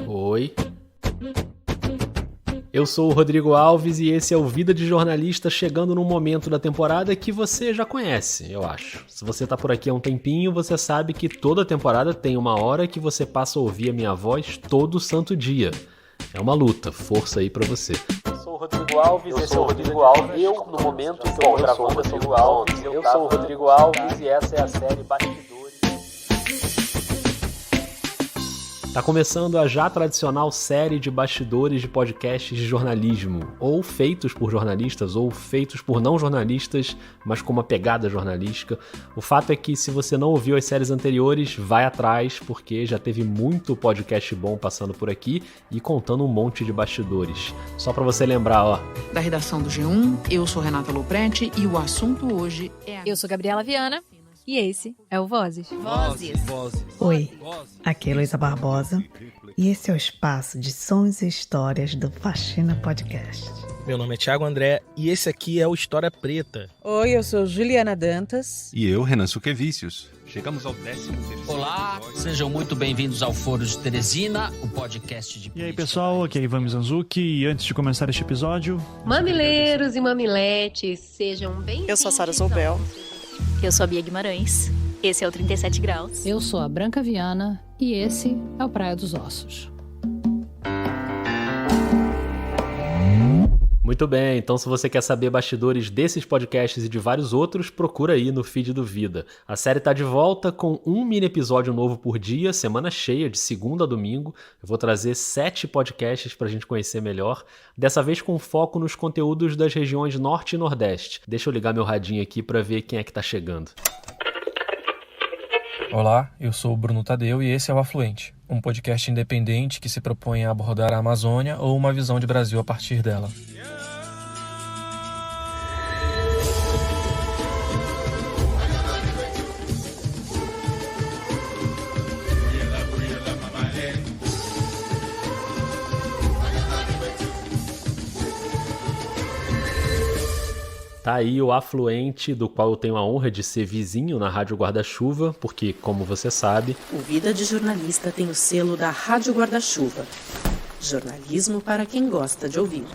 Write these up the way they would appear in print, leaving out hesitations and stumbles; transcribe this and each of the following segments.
Oi. Eu sou o Rodrigo Alves e esse é o Vida de Jornalista, chegando num momento da temporada que você já conhece, eu acho. Se você tá por aqui há um tempinho, você sabe que toda temporada tem uma hora que você passa a ouvir a minha voz todo santo dia. É uma luta, força aí pra você. Eu sou o Rodrigo Alves, esse é o Rodrigo Alves. Eu, no momento que eu sou o Rodrigo Alves, eu sou o Rodrigo Alves e essa é a série Bastidores. Tá começando a já tradicional série de bastidores de podcasts de jornalismo, ou feitos por jornalistas, ou feitos por não jornalistas, mas com uma pegada jornalística. O fato é que se você não ouviu as séries anteriores, vai atrás, porque já teve muito podcast bom passando por aqui e contando um monte de bastidores. Só pra você lembrar, ó. Da redação do G1, eu sou Renata Lopretti e o assunto hoje é... Eu sou Gabriela Viana. E esse é o Vozes. Oi, aqui é Luísa Barbosa e esse é o espaço de sons e histórias do Faxina Podcast. Meu nome é Thiago André e esse aqui é o História Preta. Oi, eu sou Juliana Dantas. E eu, Renan Suquevicius. Chegamos ao 13º. Olá, sejam muito bem-vindos ao Foro de Teresina, o podcast de... E aí, pessoal, aqui é Ivan Mizanzuki e antes de começar este episódio... Mamileiros e mamiletes, sejam bem-vindos. Eu sou a Sara Zoubel. Eu sou a Bia Guimarães. Esse é o 37 Graus. Eu sou a Branca Viana e esse é o Praia dos Ossos. Muito bem, então se você quer saber bastidores desses podcasts e de vários outros, procura aí no feed do Vida. A série tá de volta com um mini episódio novo por dia, semana cheia, de segunda a domingo. Eu vou trazer 7 podcasts pra gente conhecer melhor, dessa vez com foco nos conteúdos das regiões Norte e Nordeste. Deixa eu ligar meu radinho aqui pra ver quem é que tá chegando. Olá, eu sou o Bruno Tadeu e esse é o Afluente, um podcast independente que se propõe a abordar a Amazônia ou uma visão de Brasil a partir dela. Tá aí o Afluente, do qual eu tenho a honra de ser vizinho na Rádio Guarda-Chuva, porque, como você sabe... O Vida de Jornalista tem o selo da Rádio Guarda-Chuva. Jornalismo para quem gosta de ouvir.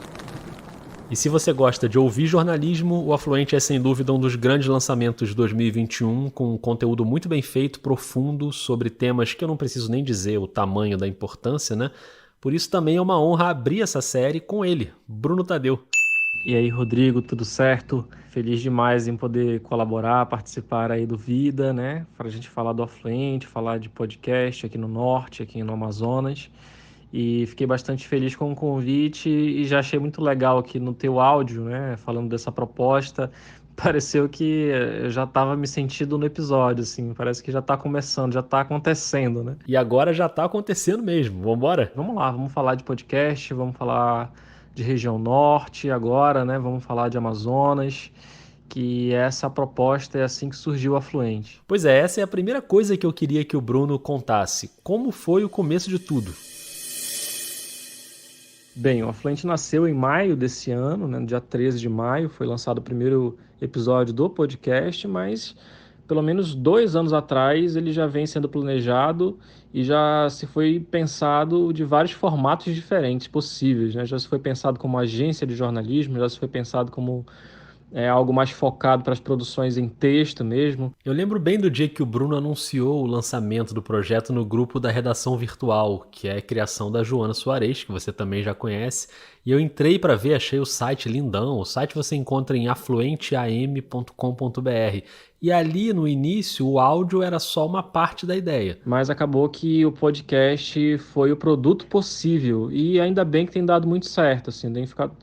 E se você gosta de ouvir jornalismo, o Afluente é sem dúvida um dos grandes lançamentos de 2021, com um conteúdo muito bem feito, profundo, sobre temas que eu não preciso nem dizer o tamanho da importância, né? Por isso também é uma honra abrir essa série com ele, Bruno Tadeu. E aí, Rodrigo, tudo certo? Feliz demais em poder colaborar, participar aí do Vida, né? Para a gente falar do Afluente, falar de podcast aqui no Norte, aqui no Amazonas. E fiquei bastante feliz com o convite e já achei muito legal aqui no teu áudio, né? Falando dessa proposta. Pareceu que eu já estava me sentindo no episódio, assim. Parece que já está começando, já está acontecendo, né? E agora já está acontecendo mesmo. Vambora? Vamos lá, vamos falar de podcast, vamos falar... de região norte agora, né? Vamos falar de Amazonas, que essa proposta é assim que surgiu o Afluente. Pois é, essa é a primeira coisa que eu queria que o Bruno contasse. Como foi o começo de tudo? Bem, o Afluente nasceu em maio desse ano, né? No dia 13 de maio, foi lançado o primeiro episódio do podcast, mas pelo menos 2 anos atrás ele já vem sendo planejado e já se foi pensado de vários formatos diferentes possíveis, né? Já se foi pensado como agência de jornalismo, já se foi pensado como algo mais focado para as produções em texto mesmo. Eu lembro bem do dia que o Bruno anunciou o lançamento do projeto no grupo da Redação Virtual, que é a criação da Joana Soares, que você também já conhece. E eu entrei para ver, achei o site lindão. O site você encontra em afluenteam.com.br. E ali no início o áudio era só uma parte da ideia. Mas acabou que o podcast foi o produto possível e ainda bem que tem dado muito certo. Assim,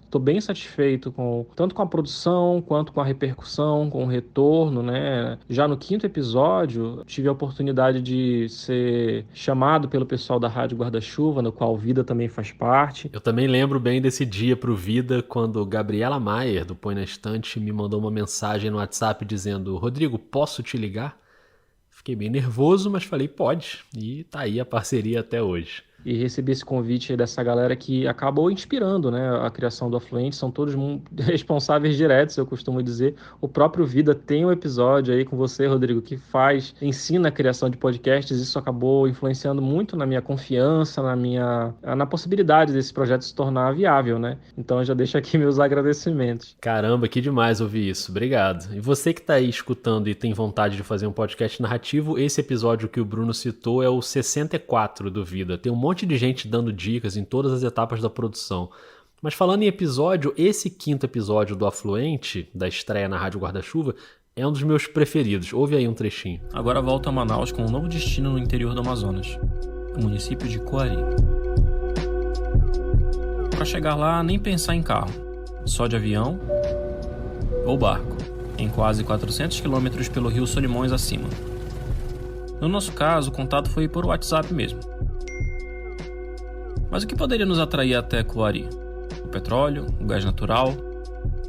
tô bem satisfeito tanto com a produção quanto com a repercussão, com o retorno, né? Já no 5º episódio tive a oportunidade de ser chamado pelo pessoal da Rádio Guarda-Chuva, no qual o Vida também faz parte. Eu também lembro bem desse dia pro Vida, quando Gabriela Maier, do Põe na Estante, me mandou uma mensagem no WhatsApp dizendo: Rodrigo, posso te ligar? Fiquei bem nervoso, mas falei, pode. E tá aí a parceria até hoje. e recebi esse convite aí dessa galera que acabou inspirando, né, a criação do Afluente. São todos responsáveis diretos, eu costumo dizer. O próprio Vida tem um episódio aí com você, Rodrigo, que ensina a criação de podcasts. Isso acabou influenciando muito na minha confiança, na possibilidade desse projeto se tornar viável, né? Então eu já deixo aqui meus agradecimentos. Caramba, que demais ouvir isso. Obrigado. E você que tá aí escutando e tem vontade de fazer um podcast narrativo, esse episódio que o Bruno citou é o 64 do Vida. Tem um monte de gente dando dicas em todas as etapas da produção. Mas falando em episódio, esse 5º episódio do Afluente, da estreia na Rádio Guarda-Chuva, é um dos meus preferidos. Ouve aí um trechinho. Agora volto a Manaus com um novo destino no interior do Amazonas, o município de Coari. Para chegar lá, nem pensar em carro, só de avião ou barco, em quase 400 quilômetros pelo rio Solimões acima. No nosso caso, o contato foi por WhatsApp mesmo. Mas o que poderia nos atrair até Coari? O petróleo, o gás natural,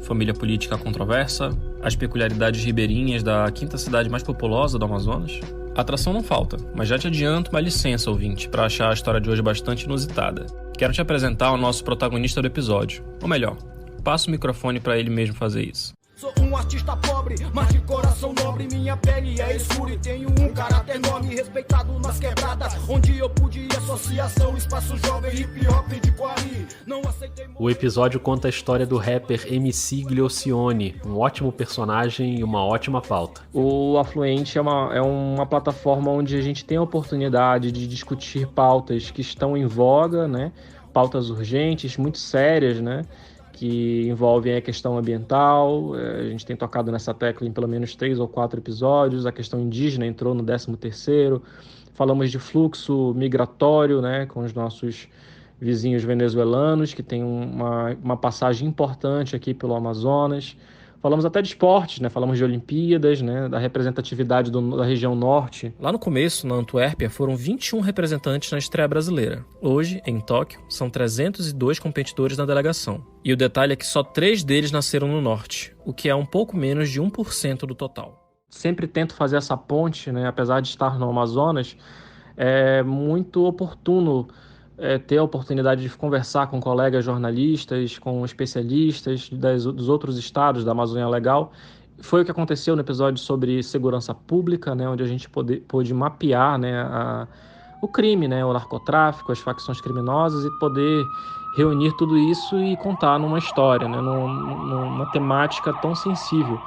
família política controversa, as peculiaridades ribeirinhas da 5ª cidade mais populosa do Amazonas? A atração não falta, mas já te adianto uma licença, ouvinte, para achar a história de hoje bastante inusitada. Quero te apresentar o nosso protagonista do episódio. Ou melhor, passo o microfone para ele mesmo fazer isso. Sou um artista pobre, mas de coração nobre. Minha pele é escura e tenho um caráter enorme, respeitado nas quebradas, onde eu pude associação, espaço jovem, hip hop de Coari. Não aceitei... O episódio conta a história do rapper MC Glicione, um ótimo personagem e uma ótima pauta. O Afluente é uma plataforma onde a gente tem a oportunidade de discutir pautas que estão em voga, né? Pautas urgentes, muito sérias, né? Que envolvem a questão ambiental. A gente tem tocado nessa tecla em pelo menos 3 ou 4 episódios. A questão indígena entrou no 13º. Falamos de fluxo migratório, né, com os nossos vizinhos venezuelanos, que tem uma passagem importante aqui pelo Amazonas. Falamos até de esportes, né? Falamos de Olimpíadas, né? Da representatividade da região norte. Lá no começo, na Antuérpia, foram 21 representantes na estreia brasileira. Hoje, em Tóquio, são 302 competidores na delegação. E o detalhe é que só 3 deles nasceram no norte, o que é um pouco menos de 1% do total. Sempre tento fazer essa ponte, né? Apesar de estar no Amazonas, é muito oportuno ter a oportunidade de conversar com colegas jornalistas, com especialistas dos outros estados da Amazônia Legal. Foi o que aconteceu no episódio sobre segurança pública, né, onde a gente pôde mapear, né, o crime, né, o narcotráfico, as facções criminosas, e poder reunir tudo isso e contar numa história, né, numa temática tão sensível.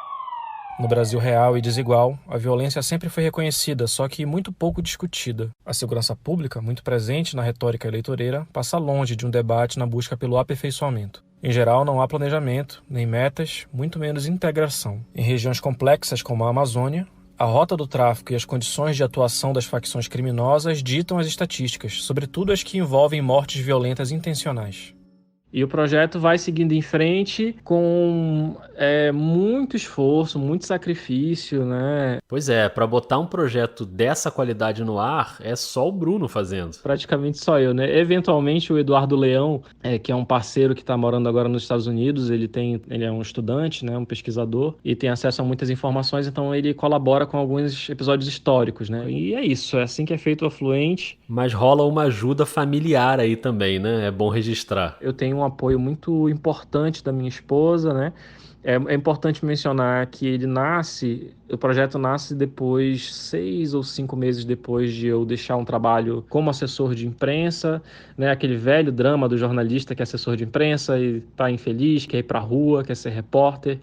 No Brasil real e desigual, a violência sempre foi reconhecida, só que muito pouco discutida. A segurança pública, muito presente na retórica eleitoreira, passa longe de um debate na busca pelo aperfeiçoamento. Em geral, não há planejamento, nem metas, muito menos integração. Em regiões complexas como a Amazônia, a rota do tráfico e as condições de atuação das facções criminosas ditam as estatísticas, sobretudo as que envolvem mortes violentas intencionais. E o projeto vai seguindo em frente com muito esforço, muito sacrifício, né? Pois é, para botar um projeto dessa qualidade no ar, é só o Bruno fazendo. Praticamente só eu, né? Eventualmente o Eduardo Leão, que é um parceiro que está morando agora nos Estados Unidos, ele é um estudante, né? Um pesquisador, e tem acesso a muitas informações, então ele colabora com alguns episódios históricos, né? E é isso, é assim que é feito o Afluente. Mas rola uma ajuda familiar aí também, né? É bom registrar. Eu tenho um apoio muito importante da minha esposa, né? É importante mencionar que o projeto nasce depois, 6 ou 5 meses depois de eu deixar um trabalho como assessor de imprensa, né? Aquele velho drama do jornalista que é assessor de imprensa e tá infeliz, quer ir pra rua, quer ser repórter.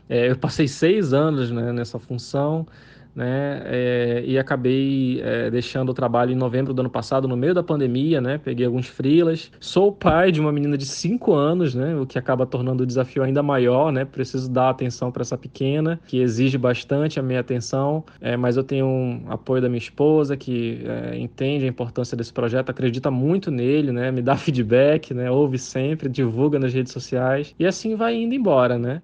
Eu passei 6 anos, né, nessa função, né, e acabei deixando o trabalho em novembro do ano passado, no meio da pandemia, né, peguei alguns freelas. Sou pai de uma menina de 5 anos, né, o que acaba tornando o desafio ainda maior, né, preciso dar atenção para essa pequena, que exige bastante a minha atenção, mas eu tenho um apoio da minha esposa, que entende a importância desse projeto, acredita muito nele, né, me dá feedback, né, ouve sempre, divulga nas redes sociais, e assim vai indo embora, né.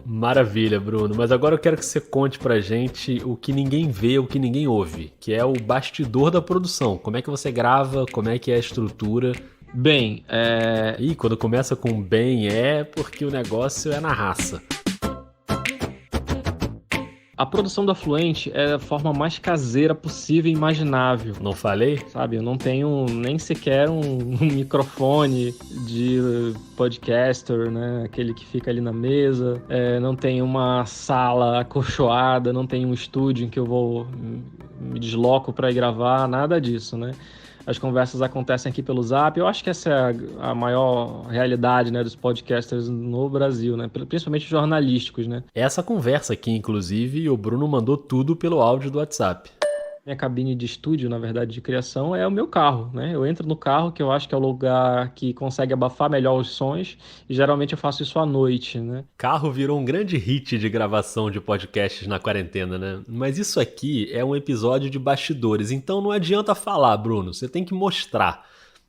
Maravilha, Bruno. Mas agora eu quero que você conte pra gente o que ninguém vê, o que ninguém ouve, que é o bastidor da produção. Como é que você grava, como é que é a estrutura? Bem, E quando começa com bem porque o negócio é na raça. A produção do Afluente é a forma mais caseira possível e imaginável. Não falei? Sabe, eu não tenho nem sequer um microfone de podcaster, né? Aquele que fica ali na mesa. Não tenho uma sala acolchoada, não tenho um estúdio em que eu vou me desloco para ir gravar, nada disso, né? As conversas acontecem aqui pelo Zap. Eu acho que essa é a maior realidade, né, dos podcasters no Brasil, né? Principalmente jornalísticos, né? Essa conversa aqui, inclusive, o Bruno mandou tudo pelo áudio do WhatsApp. Minha cabine de estúdio, na verdade, de criação, é o meu carro, né? Eu entro no carro, que eu acho que é o lugar que consegue abafar melhor os sons, e geralmente eu faço isso à noite, né? Carro virou um grande hit de gravação de podcasts na quarentena, né? Mas isso aqui é um episódio de bastidores, então não adianta falar, Bruno, você tem que mostrar.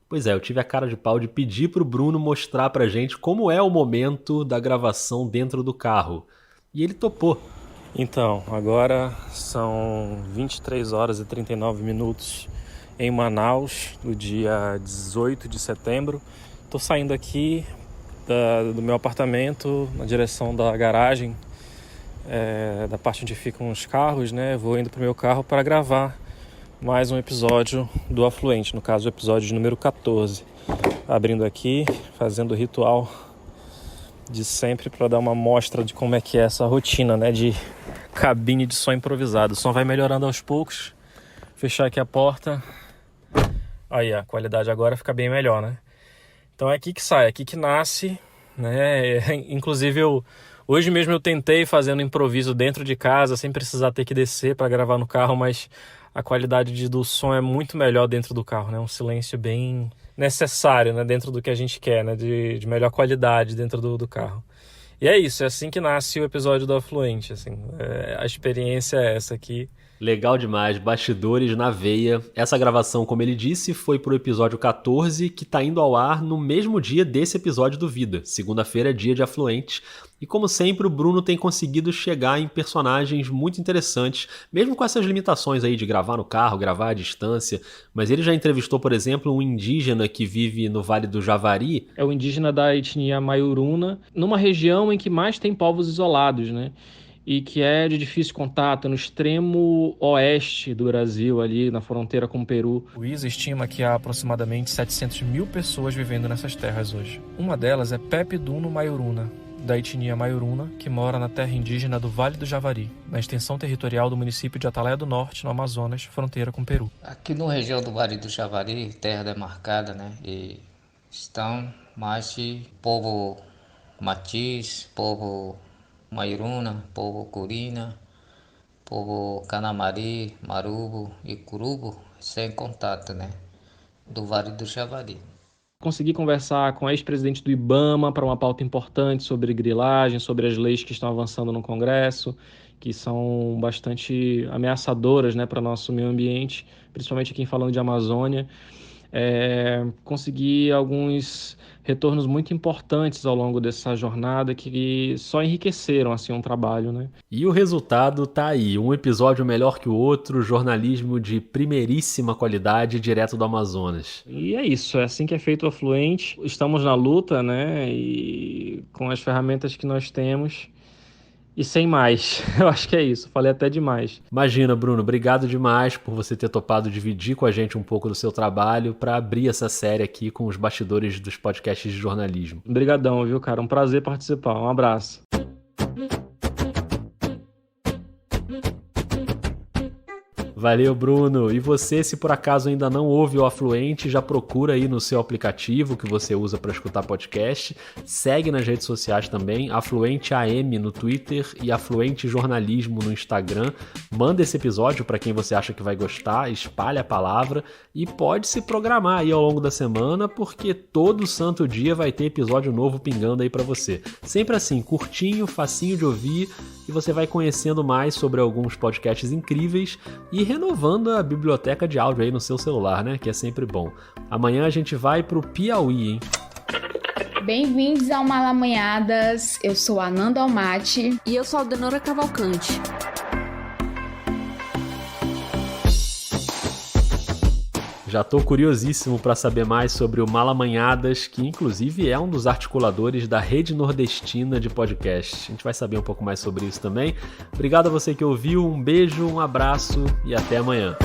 Pois é, eu tive a cara de pau de pedir pro Bruno mostrar pra gente como é o momento da gravação dentro do carro. E ele topou. Então, agora são 23 horas e 39 minutos em Manaus, no dia 18 de setembro. Estou saindo aqui do meu apartamento na direção da garagem, da parte onde ficam os carros, né? Vou indo para o meu carro para gravar mais um episódio do Afluente, no caso o episódio número 14. Abrindo aqui, fazendo o ritual de sempre para dar uma amostra de como é que é essa rotina, né, de cabine de som improvisado. O som vai melhorando aos poucos. Fechar aqui a porta. Aí a qualidade agora fica bem melhor, né? Então é aqui que sai, é aqui que nasce, né? Inclusive hoje mesmo eu tentei fazer um improviso dentro de casa, sem precisar ter que descer para gravar no carro, mas a qualidade do som é muito melhor dentro do carro, né? Um silêncio bem necessário, né? Dentro do que a gente quer, né? De melhor qualidade dentro do carro. E é isso, é assim que nasce o episódio do Afluente, assim. A experiência é essa aqui. Legal demais, bastidores na veia. Essa gravação, como ele disse, foi pro episódio 14, que tá indo ao ar no mesmo dia desse episódio do Vida. Segunda-feira é dia de Afluente. E como sempre, o Bruno tem conseguido chegar em personagens muito interessantes, mesmo com essas limitações aí de gravar no carro, gravar à distância. Mas ele já entrevistou, por exemplo, um indígena que vive no Vale do Javari. É o indígena da etnia Maiuruna, numa região em que mais tem povos isolados, né? E que é de difícil contato, no extremo oeste do Brasil, ali na fronteira com o Peru. O ISA estima que há aproximadamente 700 mil pessoas vivendo nessas terras hoje. Uma delas é Pepe Duno Maiuruna, da etnia Maiuruna, que mora na terra indígena do Vale do Javari, na extensão territorial do município de Atalaia do Norte, no Amazonas, fronteira com o Peru. Aqui na região do Vale do Javari, terra demarcada, né? E estão mais de povo matiz, povo Maiuruna, povo Curina, povo Canamari, Marubo e Curubo, sem contato, né? Do Vale do Javari. Consegui conversar com a ex-presidente do IBAMA para uma pauta importante sobre grilagem, sobre as leis que estão avançando no Congresso, que são bastante ameaçadoras, né, para o nosso meio ambiente, principalmente aqui falando de Amazônia. Consegui alguns retornos muito importantes ao longo dessa jornada que só enriqueceram assim um trabalho, né? E o resultado tá aí, um episódio melhor que o outro, jornalismo de primeiríssima qualidade direto do Amazonas. E é isso, é assim que é feito o Afluente. Estamos na luta, né? E com as ferramentas que nós temos. E sem mais, eu acho que é isso, falei até demais. Imagina, Bruno, obrigado demais por você ter topado dividir com a gente um pouco do seu trabalho para abrir essa série aqui com os bastidores dos podcasts de jornalismo. Obrigadão, viu, cara? Um prazer participar. Um abraço. Valeu, Bruno. E você, se por acaso ainda não ouve o Afluente, já procura aí no seu aplicativo que você usa para escutar podcast. Segue nas redes sociais também, Afluente AM no Twitter e Afluente Jornalismo no Instagram. Manda esse episódio para quem você acha que vai gostar, espalha a palavra e pode se programar aí ao longo da semana, porque todo santo dia vai ter episódio novo pingando aí para você. Sempre assim, curtinho, facinho de ouvir, e você vai conhecendo mais sobre alguns podcasts incríveis e renovando a biblioteca de áudio aí no seu celular, né? Que é sempre bom. Amanhã a gente vai pro Piauí, hein? Bem-vindos ao Malamanhadas. Eu sou a Nanda Almaty. E eu sou a Denora Cavalcante. Já tô curiosíssimo para saber mais sobre o Malamanhadas, que inclusive é um dos articuladores da Rede Nordestina de podcast. A gente vai saber um pouco mais sobre isso também. Obrigado a você que ouviu, um beijo, um abraço e até amanhã.